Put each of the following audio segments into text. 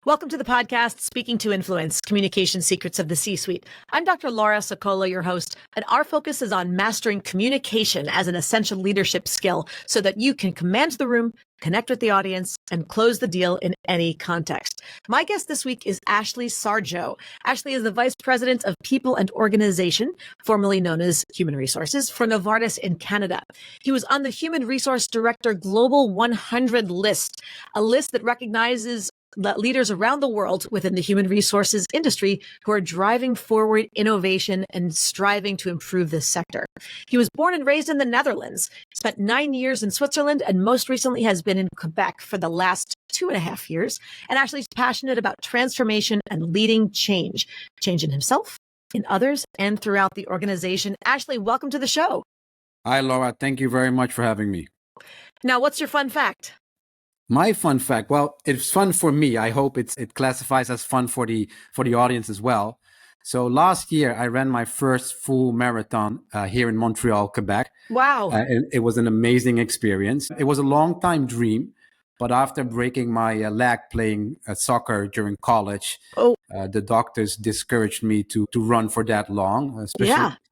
Welcome to the podcast, Speaking to Influence, Communication Secrets of the C-Suite. I'm Dr. Laura Sicola, your host, and our focus is on mastering communication as an essential leadership skill so that you can command the room, connect with the audience, and close the deal in any context. My guest this week is Ashley Sardjoe. Ashley is the Vice President of People and Organization, formerly known as Human Resources, for Novartis in Canada. He was on the Human Resource Director Global 100 list, a list that recognizes leaders around the world within the human resources industry who are driving forward innovation and striving to improve this sector. He was born and raised in the Netherlands, spent 9 years in Switzerland, and most recently has been in Quebec for the last 2.5 years. And Ashley's passionate about transformation and leading change in himself, in others, and throughout the organization. Ashley, welcome to the show. Hi, Laura. Thank you very much for having me. Now, what's your fun fact? My fun fact, well, it's fun for me. I hope it classifies as fun for the audience as well. So last year, I ran my first full marathon here in Montreal, Quebec. Wow. It was an amazing experience. It was a long time dream, but after breaking my leg playing soccer during college, the doctors discouraged me to run for that long,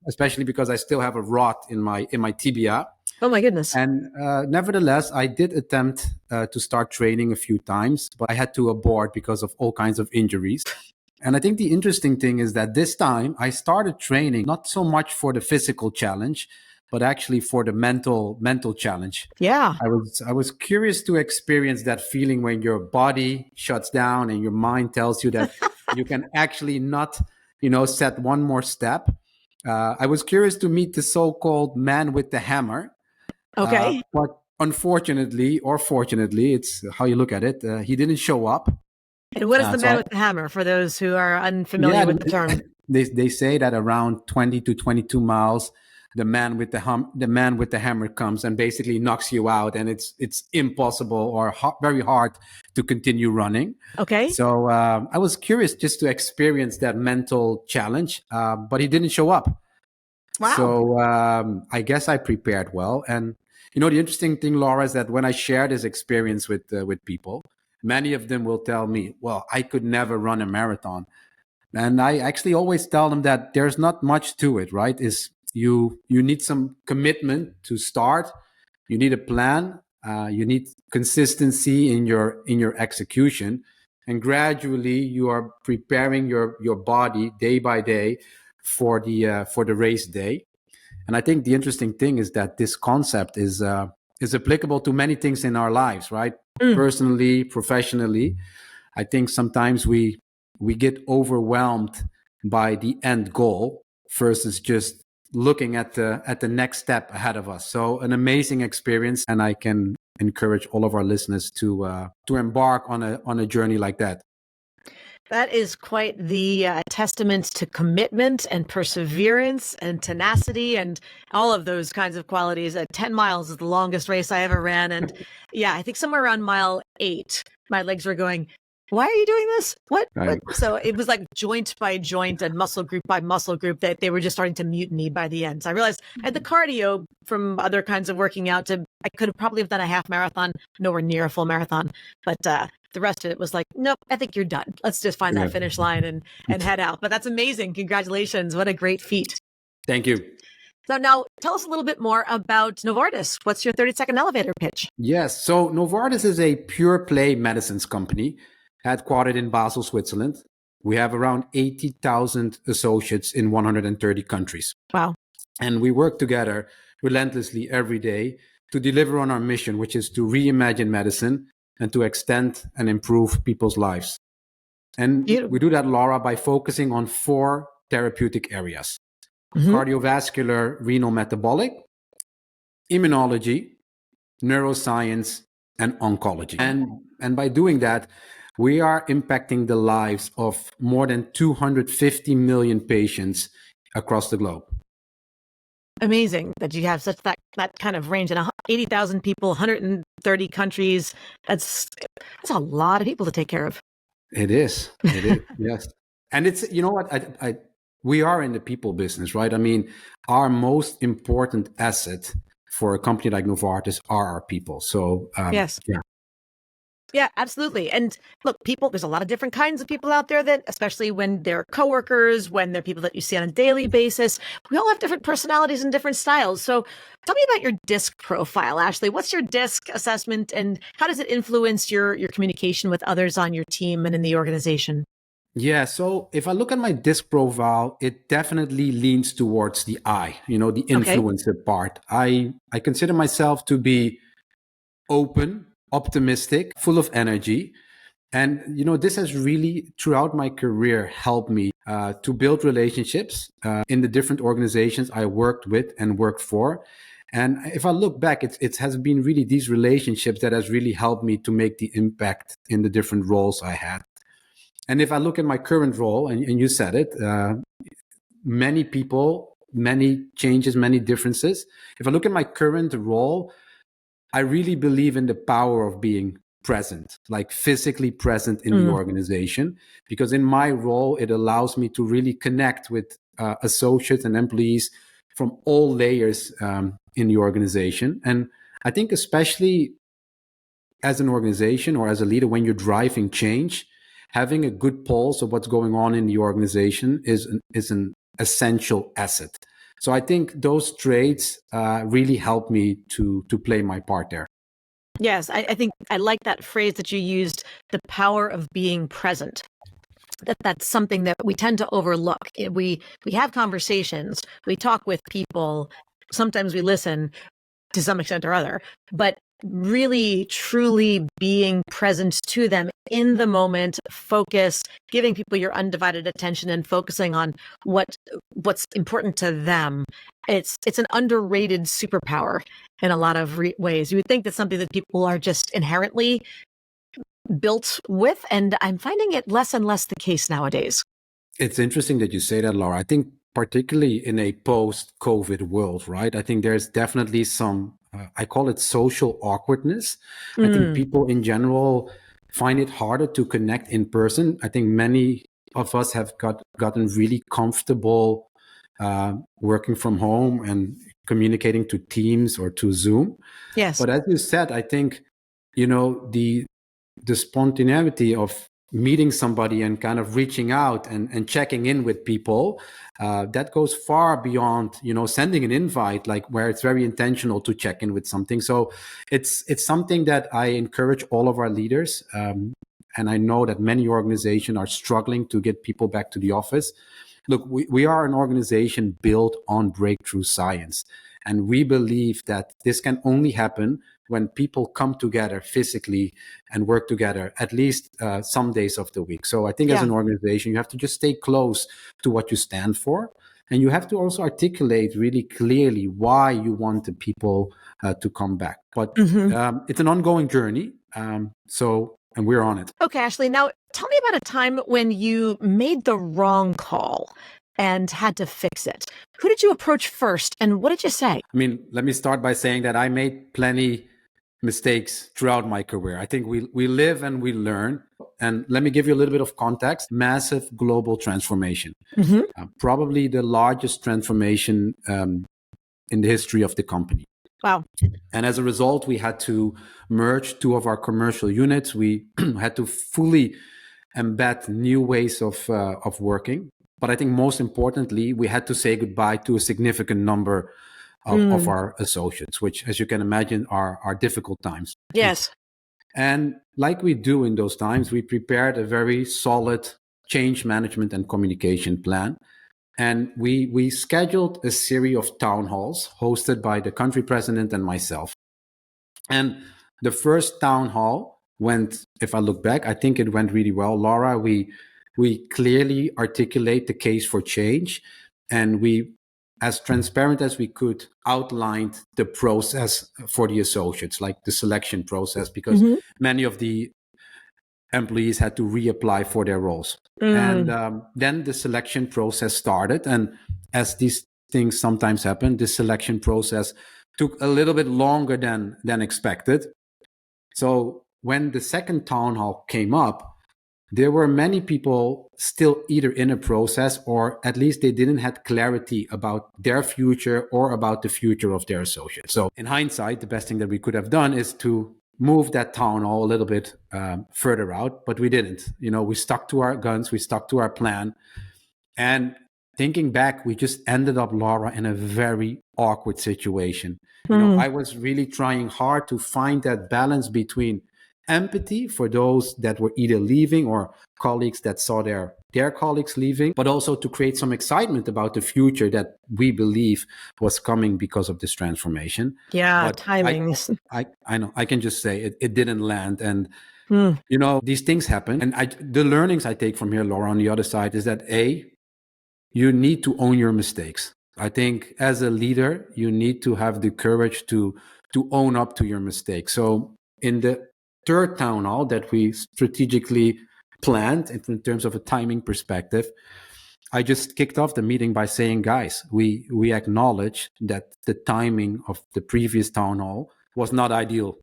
especially because I still have a rot in my tibia. Oh my goodness. And nevertheless, I did attempt to start training a few times, but I had to abort because of all kinds of injuries. And I think the interesting thing is that this time I started training not so much for the physical challenge, but actually for the mental challenge. Yeah. I was curious to experience that feeling when your body shuts down and your mind tells you that you can actually not, set one more step. I was curious to meet the so-called man with the hammer. Okay. But unfortunately, or fortunately, it's how you look at it, he didn't show up. And what is the man with the hammer, for those who are unfamiliar with the term? They say that around 20 to 22 miles, the man with the hammer comes and basically knocks you out, and it's impossible or very hard to continue running. Okay. So I was curious just to experience that mental challenge, but he didn't show up. Wow. So I guess I prepared well. And the interesting thing, Laura, is that when I share this experience with people, many of them will tell me, well, I could never run a marathon. And I actually always tell them that there's not much to it, right? You need some commitment to start. You need a plan. You need consistency in your execution. And gradually you are preparing your body day by day for the race day. And I think the interesting thing is that this concept is applicable to many things in our lives, right? Personally, professionally. I think sometimes we get overwhelmed by the end goal versus just looking at the next step ahead of us. So an amazing experience, and I can encourage all of our listeners to embark on a journey like that. That is quite the testament to commitment and perseverance and tenacity and all of those kinds of qualities. 10 miles is the longest race I ever ran. And yeah, I think somewhere around mile 8, my legs were going, why are you doing this? What? So it was like joint by joint and muscle group by muscle group that they were just starting to mutiny by the end. So I realized I had the cardio from other kinds of working out I could have probably have done a half marathon, nowhere near a full marathon. But the rest of it was like, nope, I think you're done. Let's just find that finish line and head out. But that's amazing. Congratulations. What a great feat. Thank you. So now tell us a little bit more about Novartis. What's your 30-second elevator pitch? Yes. So Novartis is a pure play medicines company headquartered in Basel, Switzerland. We have around 80,000 associates in 130 countries. Wow. And we work together relentlessly every day to deliver on our mission, which is to reimagine medicine and to extend and improve people's lives. And we do that, Laura, by focusing on 4 therapeutic areas: cardiovascular, renal metabolic, immunology, neuroscience, and oncology. And by doing that, we are impacting the lives of more than 250 million patients across the globe. Amazing that you have such that kind of range, and 80,000 people, 130 countries. That's a lot of people to take care of. It is, yes. And it's, what, we are in the people business, right? I mean, our most important asset for a company like Novartis are our people. So yes. Yeah. Yeah, absolutely. And look, there's a lot of different kinds of people out there that, especially when they're coworkers, when they're people that you see on a daily basis, we all have different personalities and different styles. So tell me about your DISC profile, Ashley. What's your DISC assessment and how does it influence your communication with others on your team and in the organization? Yeah, so if I look at my disc profile, it definitely leans towards the I, the Okay. influencer part. I consider myself to be open, optimistic, full of energy. And, this has really, throughout my career, helped me to build relationships in the different organizations I worked with and worked for. And if I look back, it has been really these relationships that has really helped me to make the impact in the different roles I had. And if I look at my current role, and you said it, many people, many changes, many differences. If I look at my current role, I really believe in the power of being present, like physically present in the organization, because in my role, it allows me to really connect with associates and employees from all layers in the organization. And I think especially as an organization or as a leader, when you're driving change, having a good pulse of what's going on in the organization is an essential asset. So I think those traits really help me to play my part there. Yes, I think I like that phrase that you used, the power of being present. That's something that we tend to overlook. We have conversations, we talk with people, sometimes we listen to some extent or other, but really truly being present to them in the moment, focused, giving people your undivided attention and focusing on what's important to them. It's an underrated superpower in a lot of ways. You would think that's something that people are just inherently built with, and I'm finding it less and less the case nowadays. It's interesting that you say that, Laura. I think particularly in a post-COVID world, right? I think there's definitely some, I call it social awkwardness. I think people in general find it harder to connect in person. I think many of us have gotten really comfortable working from home and communicating to Teams or to Zoom. Yes. But as you said, I think, the spontaneity of meeting somebody and kind of reaching out and checking in with people, that goes far beyond, sending an invite, like where it's very intentional to check in with something. So it's something that I encourage all of our leaders. And I know that many organizations are struggling to get people back to the office. Look, we are an organization built on breakthrough science. And we believe that this can only happen when people come together physically and work together at least some days of the week. So I think as an organization, you have to just stay close to what you stand for. And you have to also articulate really clearly why you want the people to come back. But it's an ongoing journey. And we're on it. Okay, Ashley, now tell me about a time when you made the wrong call and had to fix it. Who did you approach first and what did you say? I mean, let me start by saying that I made plenty mistakes throughout my career. I think we live and we learn. And let me give you a little bit of context. Massive global transformation. Probably the largest transformation in the history of the company. Wow. And as a result, we had to merge two of our commercial units. We had to fully embed new ways of working. But I think most importantly, we had to say goodbye to a significant number of our associates, which, as you can imagine, are difficult times. Yes. And like we do in those times, we prepared a very solid change management and communication plan. And we scheduled a series of town halls hosted by the country president and myself. And the first town hall went, if I look back, I think it went really well. Laura, we clearly articulate the case for change, and we, as transparent as we could, outlined the process for the associates, like the selection process, because many of the employees had to reapply for their roles. And then the selection process started. And as these things sometimes happen, the selection process took a little bit longer than expected. So when the second town hall came up, there were many people still either in a process or at least they didn't have clarity about their future or about the future of their associates. So in hindsight, the best thing that we could have done is to move that town hall a little bit further out, but we didn't. We stuck to our guns, we stuck to our plan. And thinking back, we just ended up, Laura, in a very awkward situation. I was really trying hard to find that balance between empathy for those that were either leaving or colleagues that saw their colleagues leaving, but also to create some excitement about the future that we believe was coming because of this transformation. Yeah, But timings. I know, I can just say it didn't land. And Mm. these things happen. And the learnings I take from here, Laura, on the other side, is that you need to own your mistakes. I think as a leader, you need to have the courage to own up to your mistakes. So in the third town hall that we strategically planned in terms of a timing perspective, I just kicked off the meeting by saying, guys, we acknowledge that the timing of the previous town hall was not ideal.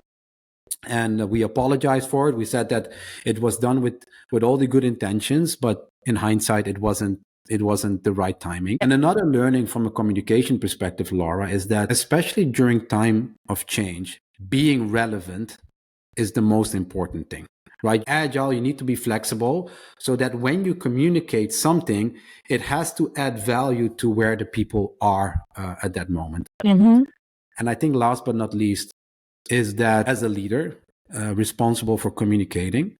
And we apologized for it. We said that it was done with all the good intentions, but in hindsight, it wasn't the right timing. And another learning from a communication perspective, Laura, is that especially during time of change, being relevant is the most important thing, right? Agile, you need to be flexible so that when you communicate something, it has to add value to where the people are at that moment. Mm-hmm. And I think last but not least is that as a leader responsible for communicating,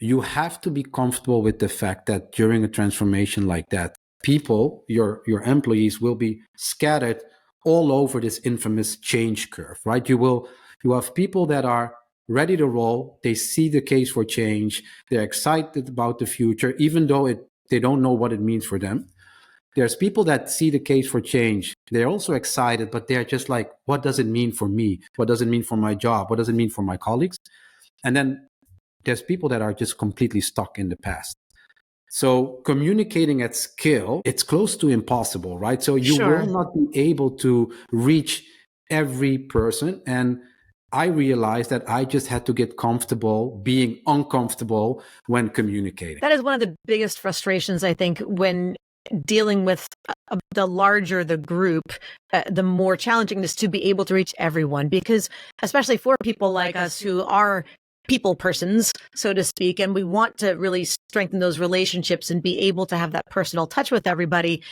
you have to be comfortable with the fact that during a transformation like that, people, your employees, will be scattered all over this infamous change curve, right? You have people that are ready to roll. They see the case for change. They're excited about the future, even though they don't know what it means for them. There's people that see the case for change. They're also excited, but they're just like, what does it mean for me? What does it mean for my job? What does it mean for my colleagues? And then there's people that are just completely stuck in the past. So communicating at scale, it's close to impossible, right? So you Sure. will not be able to reach every person. And I realized that I just had to get comfortable being uncomfortable when communicating. That is one of the biggest frustrations, I think, when dealing with the larger the group, the more challenging it is to be able to reach everyone, because especially for people like us who are people persons, so to speak, and we want to really strengthen those relationships and be able to have that personal touch with everybody,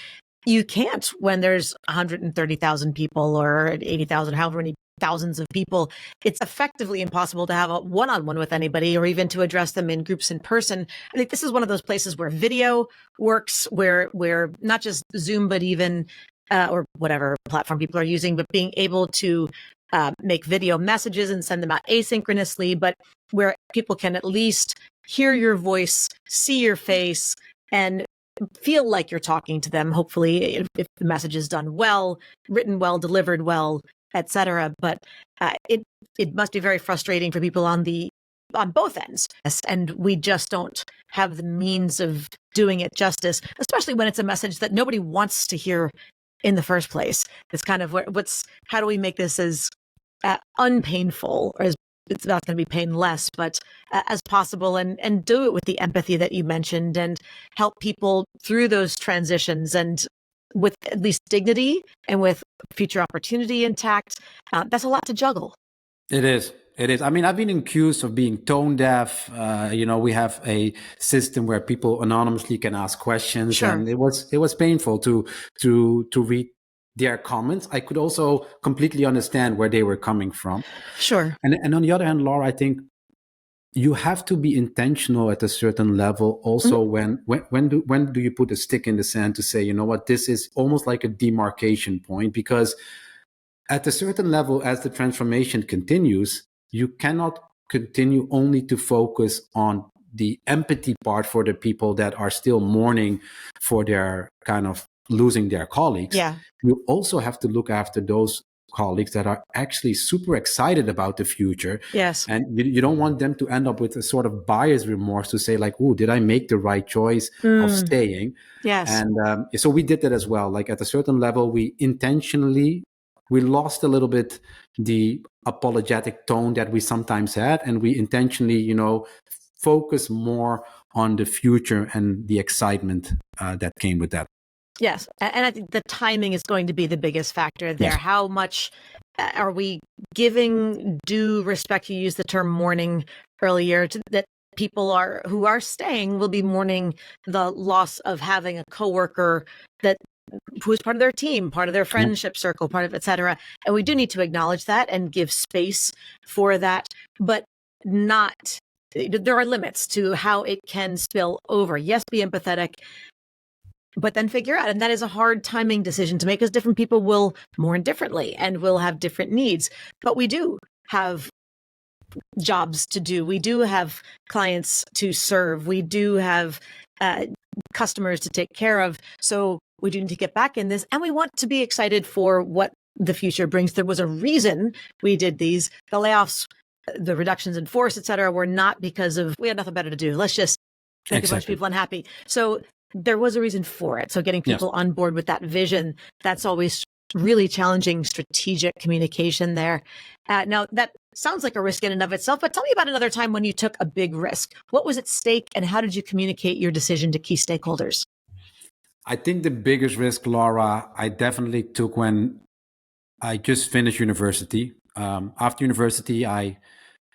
you can't when there's 130,000 people or 80,000, however many thousands of people. It's effectively impossible to have a one-on-one with anybody or even to address them in groups in person. I think this is one of those places where video works, where not just Zoom, but even or whatever platform people are using, but being able to make video messages and send them out asynchronously, but where people can at least hear your voice, see your face, and feel like you're talking to them, hopefully, if the message is done well, written well, delivered well, etc. But it must be very frustrating for people on both ends. And we just don't have the means of doing it justice, especially when it's a message that nobody wants to hear in the first place. It's kind of how do we make this as unpainful, or as it's not going to be painless, but as possible, and do it with the empathy that you mentioned and help people through those transitions and with at least dignity and with future opportunity intact. That's a lot to juggle. It is. It is. I mean, I've been accused of being tone deaf. We have a system where people anonymously can ask questions, Sure. and it was painful to read their comments. I could also completely understand where they were coming from. Sure. And on the other hand, Laura, I think you have to be intentional at a certain level. Also, when do you put a stick in the sand to say, you know what, this is almost like a demarcation point? Because at a certain level, as the transformation continues, you cannot continue only to focus on the empathy part for the people that are still mourning for their kind of losing their colleagues. Yeah. You also have to look after those colleagues that are actually super excited about the future. Yes. And you don't want them to end up with a sort of buyer's remorse to say like, oh, did I make the right choice of staying? Yes. And so we did that as well. Like at a certain level, we lost a little bit the apologetic tone that we sometimes had, and we intentionally, focus more on the future and the excitement that came with that. Yes. And I think the timing is going to be the biggest factor there. Yes. How much are we giving due respect? You used the term mourning earlier, that people who are staying will be mourning the loss of having a coworker that who's part of their team, part of their friendship circle, part of et cetera. And we do need to acknowledge that and give space for that, but not, there are limits to how it can spill over. Yes, be empathetic, but then figure out, and that is a hard timing decision to make, because different people will mourn differently and will have different needs. But we do have jobs to do. We do have clients to serve. We do have customers to take care of. So we do need to get back in this, and we want to be excited for what the future brings. There was a reason we did these. The layoffs, the reductions in force, et cetera, were not because of we had nothing better to do. Let's just make a bunch of people unhappy. So there was a reason for it. So getting people on board with that vision, that's always really challenging strategic communication there. Now, that sounds like a risk in and of itself, but tell me about another time when you took a big risk. What was at stake, and how did you communicate your decision to key stakeholders? I think the biggest risk, Laura, I definitely took when I just finished university. After university, I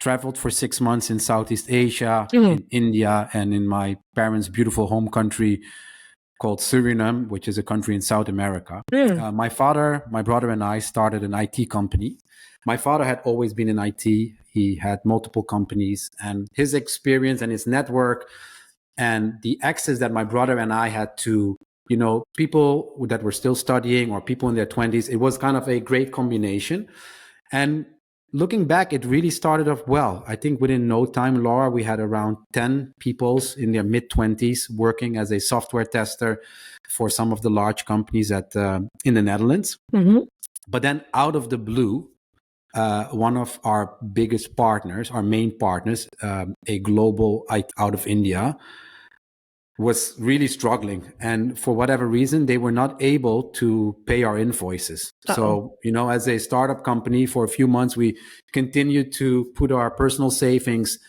traveled for 6 months in Southeast Asia, in India, and in my parents' beautiful home country called Suriname, which is a country in South America. My father, my brother, and I started an IT company. My father had always been in IT. He had multiple companies, and his experience and his network and the access that my brother and I had to, people that were still studying or people in their 20s, it was kind of a great combination. And looking back, it really started off well. I think within no time, Laura, we had around 10 people in their mid-20s working as a software tester for some of the large companies in the Netherlands. But then out of the blue, one of our biggest partners, our main partners, a global out of India, was really struggling. And for whatever reason, they were not able to pay our invoices. So, as a startup company, for a few months, we continued to put our personal savings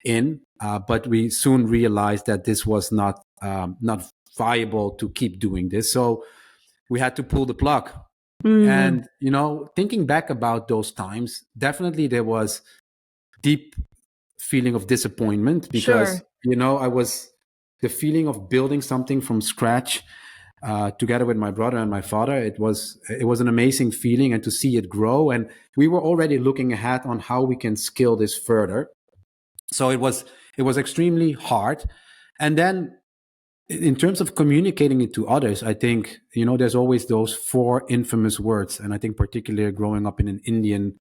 in, but we soon realized that this was not viable to keep doing this. So we had to pull the plug. And, thinking back about those times, definitely there was deep feeling of disappointment because, I was the feeling of building something from scratch together with my brother and my father. It was an amazing feeling, and to see it grow. And we were already looking ahead on how we can scale this further. So it was extremely hard. And then in terms of communicating it to others, I think, there's always those 4 infamous words. And I think particularly growing up in an Indian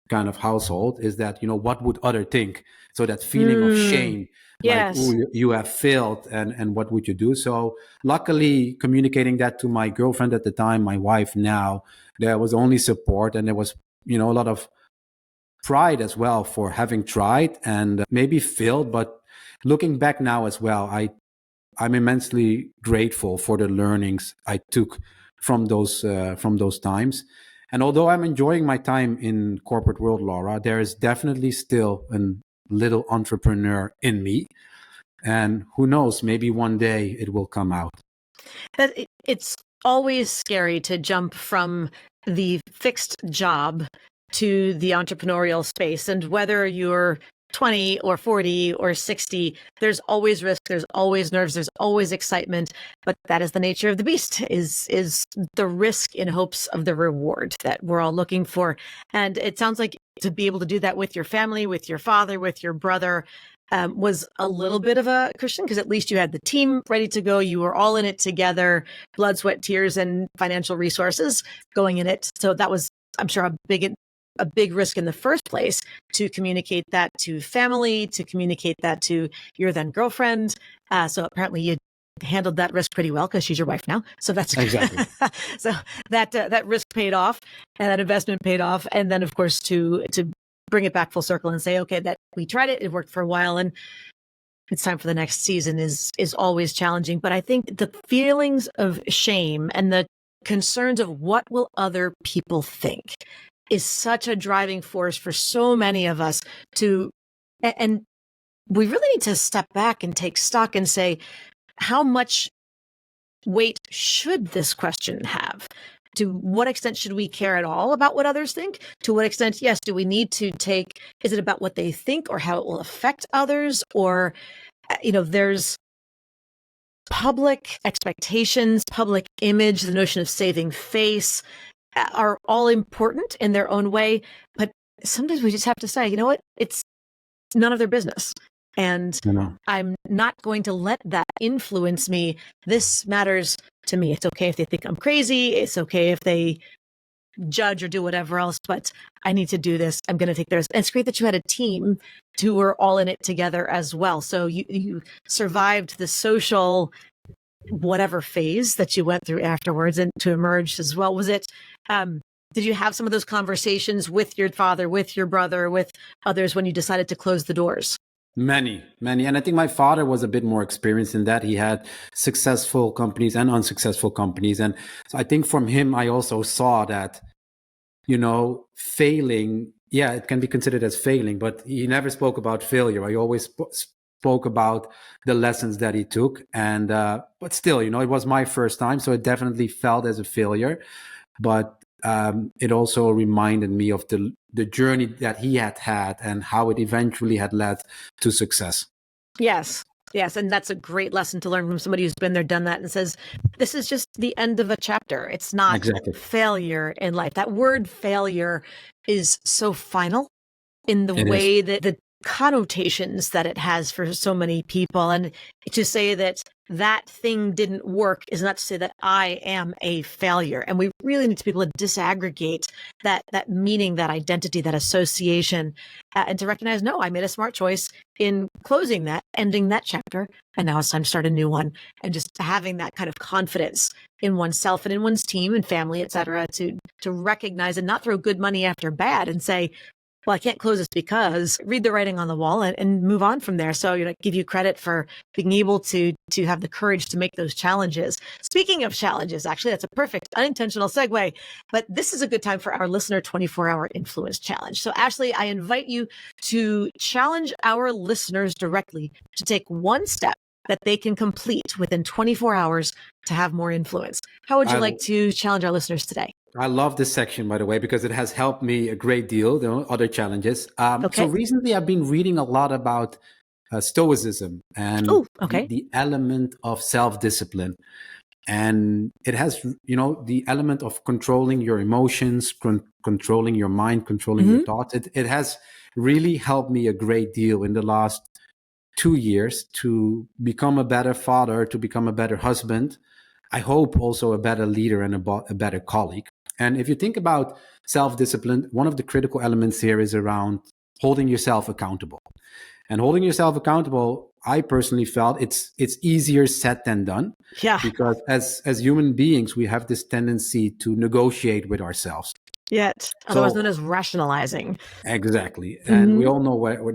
kind of household is that, what would other think? So that feeling of shame, like, oh, you have failed, and what would you do? So luckily, communicating that to my girlfriend at the time, my wife now, there was only support, and there was, a lot of pride as well for having tried and maybe failed. But looking back now as well, I'm immensely grateful for the learnings I took from those times. And although I'm enjoying my time in corporate world, Laura, there is definitely still a little entrepreneur in me. And who knows, maybe one day it will come out. It's always scary to jump from the fixed job to the entrepreneurial space. And whether you're 20 or 40 or 60, there's always risk, there's always nerves, there's always excitement, but that is the nature of the beast, is the risk in hopes of the reward that we're all looking for. And it sounds like to be able to do that with your family, with your father, with your brother, was a little bit of a cushion, because at least you had the team ready to go. You were all in it together, blood, sweat, tears, and financial resources going in it. So that was, I'm sure, a big risk in the first place, to communicate that to family, to communicate that to your then girlfriend. So apparently you handled that risk pretty well, because she's your wife now. So that's exactly. So that risk paid off, and that investment paid off. And then, of course, to bring it back full circle and say, okay, that we tried it, it worked for a while, and it's time for the next season is always challenging. But I think the feelings of shame and the concerns of what will other people think is such a driving force for so many of us and we really need to step back and take stock and say, how much weight should this question have? To what extent should we care at all about what others think? To what extent, yes, do we need to take, is it about what they think or how it will affect others? Or, there's public expectations, public image, the notion of saving face are all important in their own way. But sometimes we just have to say, you know what? It's none of their business. And I'm not going to let that influence me. This matters to me. It's okay if they think I'm crazy. It's okay if they judge or do whatever else, but I need to do this. I'm going to take theirs. And it's great that you had a team who were all in it together as well. So you survived the social whatever phase that you went through afterwards and to emerge as well. Was it, did you have some of those conversations with your father, with your brother, with others when you decided to close the doors? Many. And I think my father was a bit more experienced in that. He had successful companies and unsuccessful companies. And so I think from him, I also saw that, failing, yeah, it can be considered as failing, but he never spoke about failure. I always spoke about the lessons that he took. And, but still, it was my first time. So it definitely felt as a failure. But it also reminded me of the journey that he had and how it eventually had led to success. Yes. And that's a great lesson to learn from somebody who's been there, done that, and says, this is just the end of a chapter. It's not failure in life. That word failure is so final in the way that the connotations that it has for so many people. And to say that thing didn't work is not to say that I am a failure. And we really need to be able to disaggregate that meaning, that identity, that association, and to recognize, no, I made a smart choice in closing that, ending that chapter, and now it's time to start a new one. And just having that kind of confidence in oneself and in one's team and family, et cetera, to recognize and not throw good money after bad and say, well, I can't close this because read the writing on the wall and move on from there. So, give you credit for being able to have the courage to make those challenges. Speaking of challenges, actually, that's a perfect unintentional segue, but this is a good time for our listener 24-hour influence challenge. So Ashley, I invite you to challenge our listeners directly to take one step that they can complete within 24 hours to have more influence. How would you like to challenge our listeners today? I love this section, by the way, because it has helped me a great deal. There are other challenges. So recently I've been reading a lot about Stoicism and the element of self-discipline. And it has, the element of controlling your emotions, controlling your mind, controlling your thoughts. It has really helped me a great deal in the last 2 years to become a better father, to become a better husband. I hope also a better leader and a better colleague. And if you think about self-discipline, one of the critical elements here is around holding yourself accountable. And holding yourself accountable, I personally felt it's easier said than done. Yeah. Because as human beings, we have this tendency to negotiate with ourselves. Otherwise known as rationalizing. Exactly. And we all know where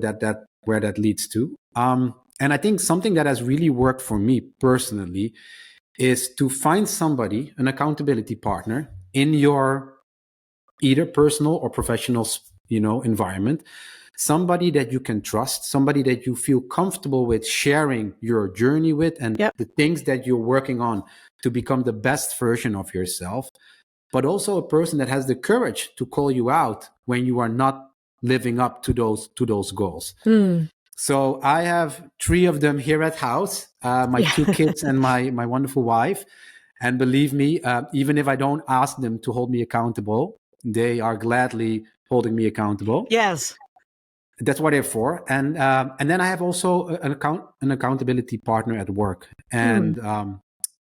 that leads to. And I think something that has really worked for me personally is to find somebody, an accountability partner in your either personal or professional, environment, somebody that you can trust, somebody that you feel comfortable with sharing your journey with and the things that you're working on to become the best version of yourself, but also a person that has the courage to call you out when you are not living up to those goals. So I have 3 of them here at house, my 2 kids and my wonderful wife. And believe me, even if I don't ask them to hold me accountable, they are gladly holding me accountable. Yes. That's what they're for. And then I have also an accountability partner at work. And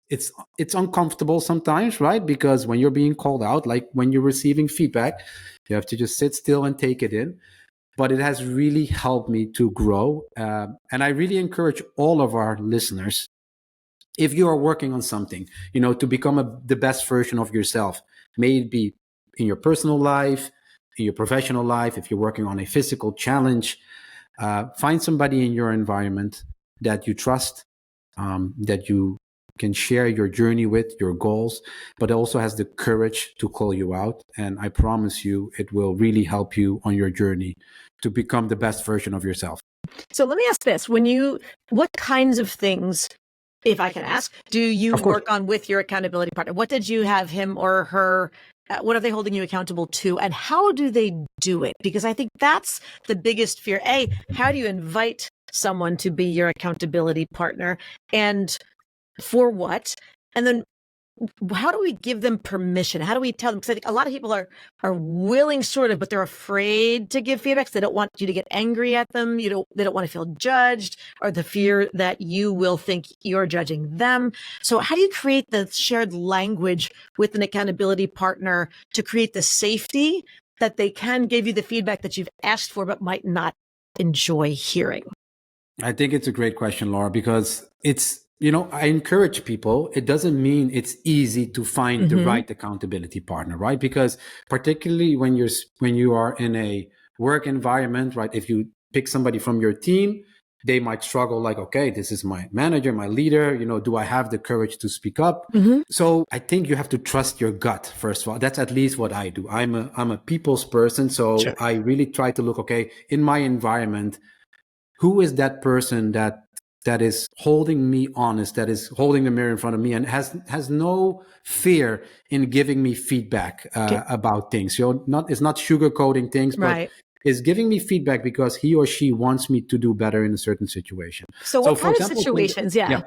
it's uncomfortable sometimes, right? Because when you're being called out, like when you're receiving feedback, you have to just sit still and take it in. But it has really helped me to grow. And I really encourage all of our listeners, if you are working on something, to become the best version of yourself, may it be in your personal life, in your professional life, if you're working on a physical challenge, find somebody in your environment that you trust, that you can share your journey with, your goals, but also has the courage to call you out. And I promise you, it will really help you on your journey to become the best version of yourself. So let me ask this. What kinds of things if I can ask, do you Of course. work on with your accountability partner? What did you have him or her, what are they holding you accountable to? And how do they do it? Because I think that's the biggest fear. A, how do you invite someone to be your accountability partner? And for what? And then how do we give them permission? How do we tell them? Because I think a lot of people are willing, sort of, but they're afraid to give feedback. They don't want you to get angry at them. They don't want to feel judged, or the fear that you will think you're judging them. So how do you create the shared language with an accountability partner to create the safety that they can give you the feedback that you've asked for, but might not enjoy hearing? I think it's a great question, Laura, because it's, I encourage people. It doesn't mean it's easy to find the right accountability partner, right? Because particularly when you are in a work environment, right? If you pick somebody from your team, they might struggle like, okay, this is my manager, my leader, do I have the courage to speak up? So I think you have to trust your gut, first of all. That's at least what I do. I'm a people's person. So Sure. I really try to look, okay, in my environment, who is that person that is holding me honest, that is holding the mirror in front of me and has no fear in giving me feedback about things. It's not sugarcoating things, Right. but is giving me feedback because he or she wants me to do better in a certain situation. So what for kind of example, situations? Yeah.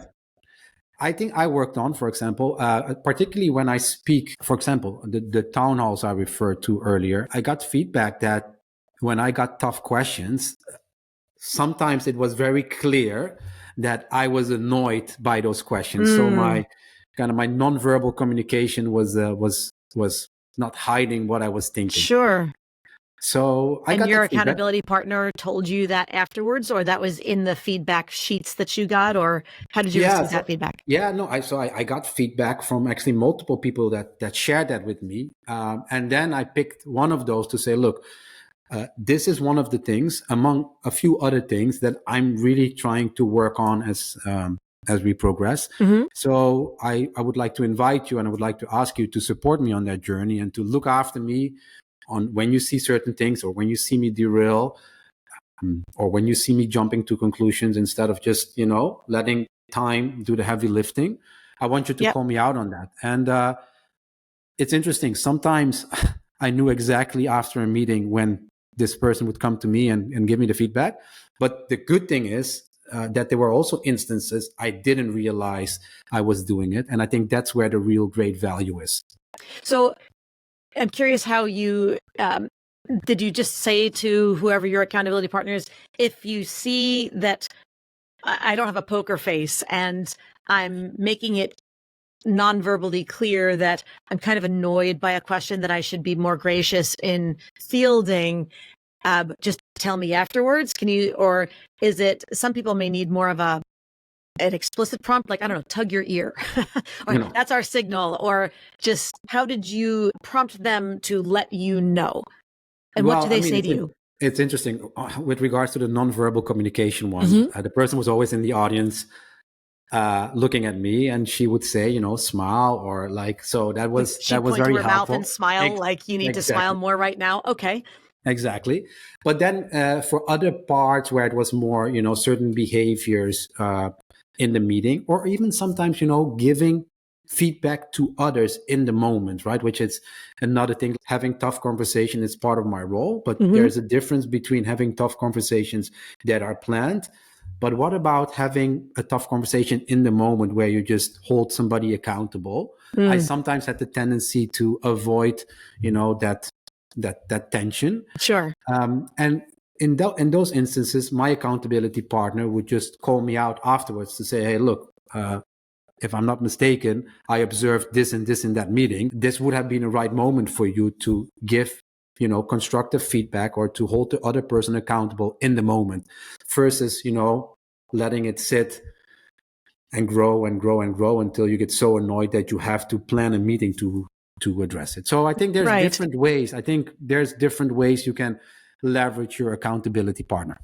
I think I worked on, for example, particularly when I speak, for example, the town halls I referred to earlier, I got feedback that when I got tough questions, sometimes it was very clear that I was annoyed by those questions. So my nonverbal communication was not hiding what I was thinking. Sure. So I and got your that feedback. accountability partner told you that afterwards, or that was in the feedback sheets that you got, or how did you receive that feedback? Yeah, no, I got feedback from actually multiple people that shared that with me. And then I picked one of those to say, look, this is one of the things among a few other things that I'm really trying to work on as we progress. So I would like to invite you and I would like to ask you to support me on that journey and to look after me on when you see certain things or when you see me derail or when you see me jumping to conclusions instead of just, letting time do the heavy lifting. I want you to call me out on that. And it's interesting. Sometimes I knew exactly after a meeting when this person would come to me and give me the feedback. But the good thing is that there were also instances I didn't realize I was doing it. And I think that's where the real great value is. So I'm curious how you, did you just say to whoever your accountability partner is, if you see that I don't have a poker face and I'm making it non-verbally clear that I'm kind of annoyed by a question that I should be more gracious in fielding, just tell me afterwards? Can you, or is it, some people may need more of an explicit prompt, like, I don't know, tug your ear, or that's our signal, or just how did you prompt them to let you know? And what do they say to you? It's interesting with regards to the nonverbal communication one. The person was always in the audience looking at me, and she would say, smile, or like, so that was she that was point very to her helpful. Mouth and smile, like you need to smile more right now. Okay. Exactly. But then for other parts where it was more, certain behaviors in the meeting, or even sometimes, giving feedback to others in the moment, right? Which is another thing. Having tough conversation is part of my role, but there's a difference between having tough conversations that are planned. But what about having a tough conversation in the moment where you just hold somebody accountable? I sometimes had the tendency to avoid, that tension. Sure. And in those instances, my accountability partner would just call me out afterwards to say, hey, look, if I'm not mistaken, I observed this and this in that meeting. This would have been a right moment for you to give, constructive feedback or to hold the other person accountable in the moment versus, letting it sit and grow and grow and grow until you get so annoyed that you have to plan a meeting to address it. So I think there's different ways. I think there's different ways you can leverage your accountability partner.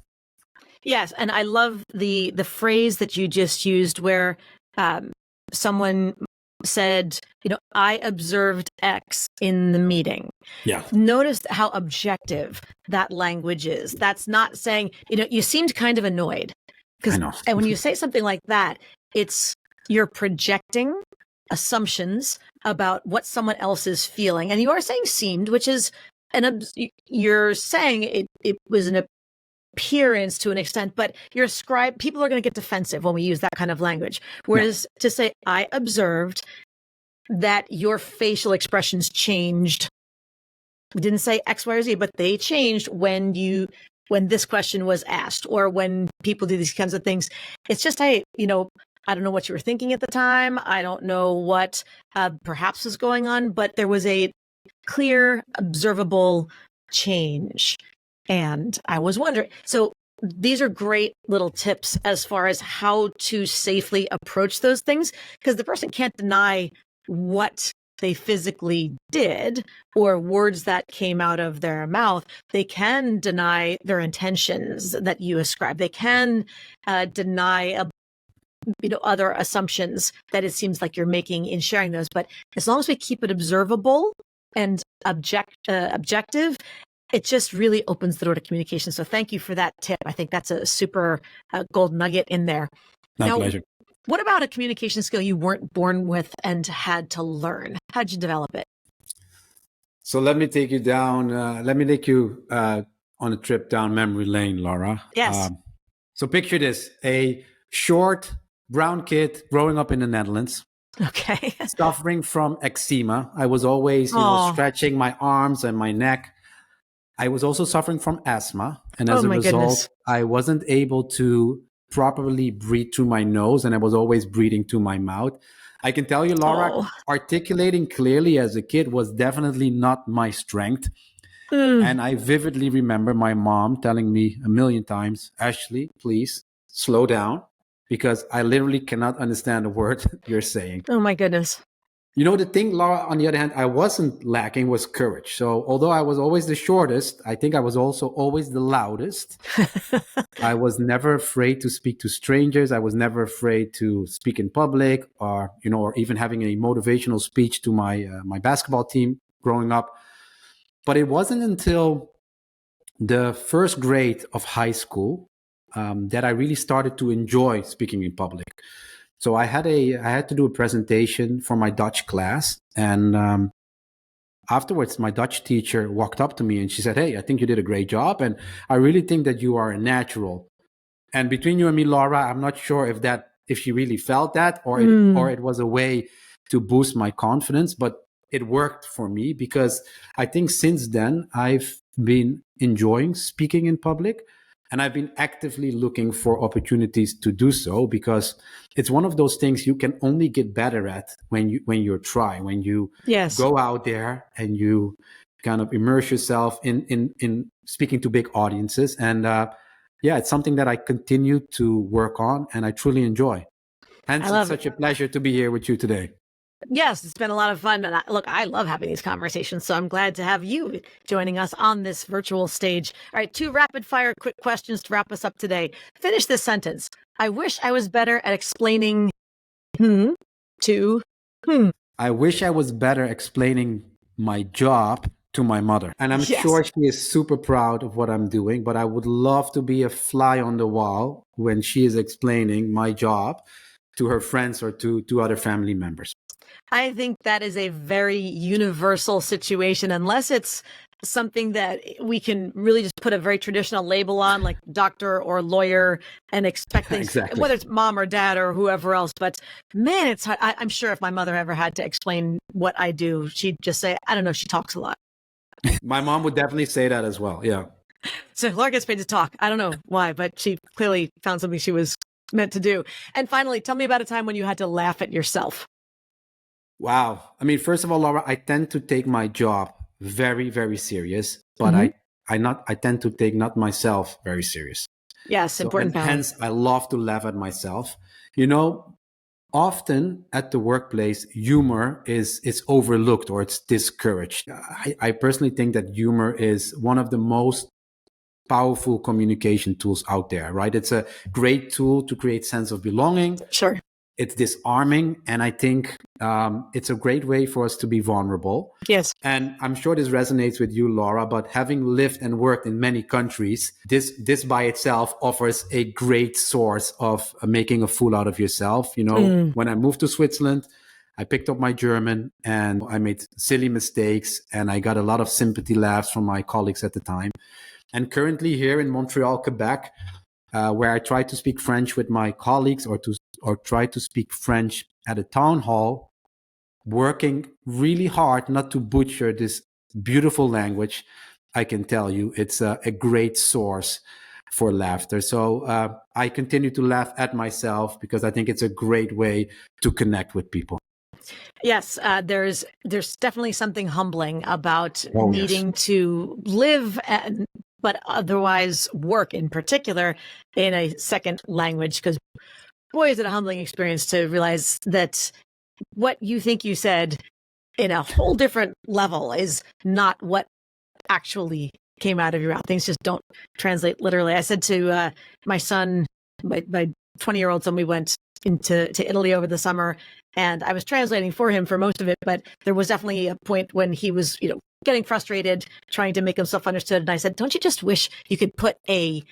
Yes. And I love the phrase that you just used where someone said, I observed X in the meeting. Yeah. Notice how objective that language is. That's not saying, you seemed kind of annoyed. I know. And when you say something like that, it's you're projecting assumptions about what someone else is feeling. And you are saying seemed, which is you're saying it was an appearance to an extent, but people are going to get defensive when we use that kind of language. Whereas to say, I observed that your facial expressions changed. We didn't say X, Y, or Z, but they changed when this question was asked, or when people do these kinds of things. It's just, I don't know what you were thinking at the time. I don't know what perhaps was going on, but there was a clear, observable change. And I was wondering, so these are great little tips as far as how to safely approach those things, because the person can't deny what they physically did or words that came out of their mouth. They can deny their intentions that you ascribe. They can deny other assumptions that it seems like you're making in sharing those. But as long as we keep it observable and objective, it just really opens the door to communication. So thank you for that tip. I think that's a super gold nugget in there. My pleasure. What about a communication skill you weren't born with and had to learn? How'd you develop it? So let me take you down. Let me take you on a trip down memory lane, Laura. Yes. So picture this: a short brown kid growing up in the Netherlands. Okay. Suffering from eczema. I was always stretching my arms and my neck. I was also suffering from asthma. And as a result, I wasn't able to properly breathe through my nose, and I was always breathing through my mouth. I can tell you, Laura, articulating clearly as a kid was definitely not my strength. And I vividly remember my mom telling me a million times, Ashley, please slow down, because I literally cannot understand a word you're saying. Oh my goodness. The thing, Laura, on the other hand, I wasn't lacking was courage. So although I was always the shortest, I think I was also always the loudest. I was never afraid to speak to strangers. I was never afraid to speak in public, or even having a motivational speech to my basketball team growing up. But it wasn't until the first grade of high school that I really started to enjoy speaking in public. So I had to do a presentation for my Dutch class, and afterwards, my Dutch teacher walked up to me and she said, "Hey, I think you did a great job, and I really think that you are a natural." And between you and me, Laura, I'm not sure if she really felt that, or it was a way to boost my confidence, but it worked for me, because I think since then I've been enjoying speaking in public. And I've been actively looking for opportunities to do so, because it's one of those things you can only get better at when you try, when you go out there and you kind of immerse yourself in speaking to big audiences. And it's something that I continue to work on, and I truly enjoy. Hence, it's such a pleasure to be here with you today. Yes, it's been a lot of fun. And I love having these conversations. So I'm glad to have you joining us on this virtual stage. All right, 2 rapid fire quick questions to wrap us up today. Finish this sentence. I wish I was better at explaining to. I wish I was better explaining my job to my mother. And I'm sure she is super proud of what I'm doing, but I would love to be a fly on the wall when she is explaining my job to her friends or to other family members. I think that is a very universal situation, unless it's something that we can really just put a very traditional label on, like doctor or lawyer, and expect things, whether it's mom or dad or whoever else. But man, it's hard. I'm sure if my mother ever had to explain what I do, she'd just say, I don't know, she talks a lot. My mom would definitely say that as well. Yeah. So Laura gets paid to talk. I don't know why, but she clearly found something she was meant to do. And finally, tell me about a time when you had to laugh at yourself. Wow. I mean, first of all, Laura, I tend to take my job very, very serious, but I tend to take not myself very serious. Yes, important balance. Hence, I love to laugh at myself. Often at the workplace, humor is overlooked or it's discouraged. I personally think that humor is one of the most powerful communication tools out there, right? It's a great tool to create sense of belonging. Sure. It's disarming. And I think It's a great way for us to be vulnerable. Yes. And I'm sure this resonates with you, Laura, but having lived and worked in many countries, this by itself offers a great source of making a fool out of yourself. When I moved to Switzerland, I picked up my German and I made silly mistakes, and I got a lot of sympathy laughs from my colleagues at the time. And currently here in Montreal, Quebec, where I try to speak French with my colleagues or try to speak French at a town hall, working really hard not to butcher this beautiful language, I can tell you it's a great source for laughter. So I continue to laugh at myself because I think it's a great way to connect with people. Yes, there's definitely something humbling about needing to live but otherwise work in particular in a second language, because boy, is it a humbling experience to realize that what you think you said in a whole different level is not what actually came out of your mouth. Things just don't translate literally. I said to my son, my 20-year-old son, we went to Italy over the summer, and I was translating for him for most of it, but there was definitely a point when he was, getting frustrated, trying to make himself understood. And I said, don't you just wish you could put a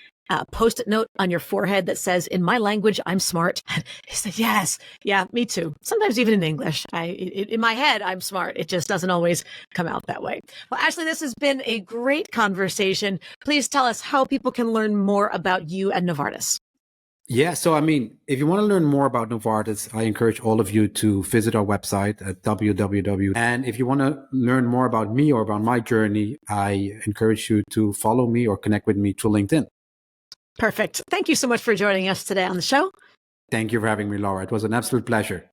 Post-it note on your forehead that says, in my language, I'm smart? He said, yes. Yeah, me too. Sometimes even in English, in my head, I'm smart. It just doesn't always come out that way. Well, Ashley, this has been a great conversation. Please tell us how people can learn more about you and Novartis. Yeah, so if you want to learn more about Novartis, I encourage all of you to visit our website at www. And if you want to learn more about me or about my journey, I encourage you to follow me or connect with me through LinkedIn. Perfect. Thank you so much for joining us today on the show. Thank you for having me, Laura. It was an absolute pleasure.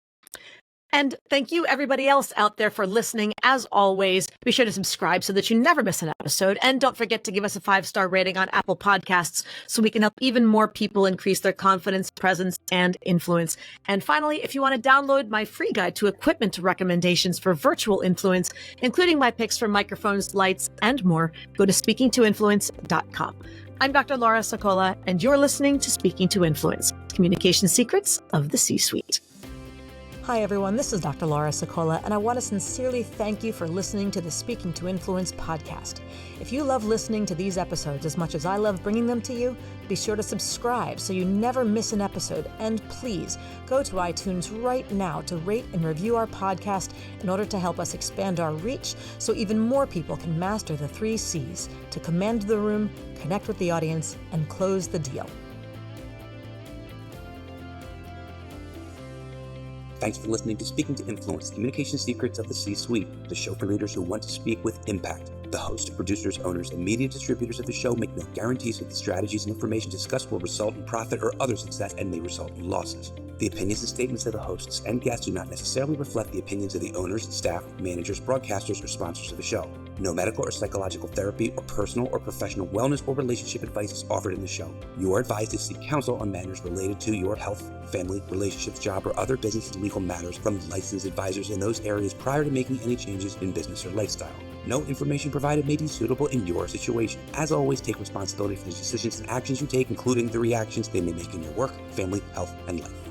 And thank you, everybody else out there, for listening. As always, be sure to subscribe so that you never miss an episode. And don't forget to give us a 5-star rating on Apple Podcasts so we can help even more people increase their confidence, presence, and influence. And finally, if you want to download my free guide to equipment recommendations for virtual influence, including my picks for microphones, lights, and more, go to speakingtoinfluence.com. I'm Dr. Laura Sicola, and you're listening to Speaking to Influence, Communication Secrets of the C-Suite. Hi, everyone. This is Dr. Laura Sicola, and I want to sincerely thank you for listening to the Speaking to Influence podcast. If you love listening to these episodes as much as I love bringing them to you, be sure to subscribe so you never miss an episode. And please go to iTunes right now to rate and review our podcast in order to help us expand our reach so even more people can master the 3 C's to command the room, connect with the audience, and close the deal. Thanks for listening to Speaking to Influence, Communication Secrets of the C-Suite, the show for leaders who want to speak with impact. The hosts, producers, owners, and media distributors of the show make no guarantees that the strategies and information discussed will result in profit or other success and may result in losses. The opinions and statements of the hosts and guests do not necessarily reflect the opinions of the owners, staff, managers, broadcasters, or sponsors of the show. No medical or psychological therapy or personal or professional wellness or relationship advice is offered in the show. You are advised to seek counsel on matters related to your health, family, relationships, job, or other business and legal matters from licensed advisors in those areas prior to making any changes in business or lifestyle. No information provided may be suitable in your situation. As always, take responsibility for the decisions and actions you take, including the reactions they may make in your work, family, health, and life.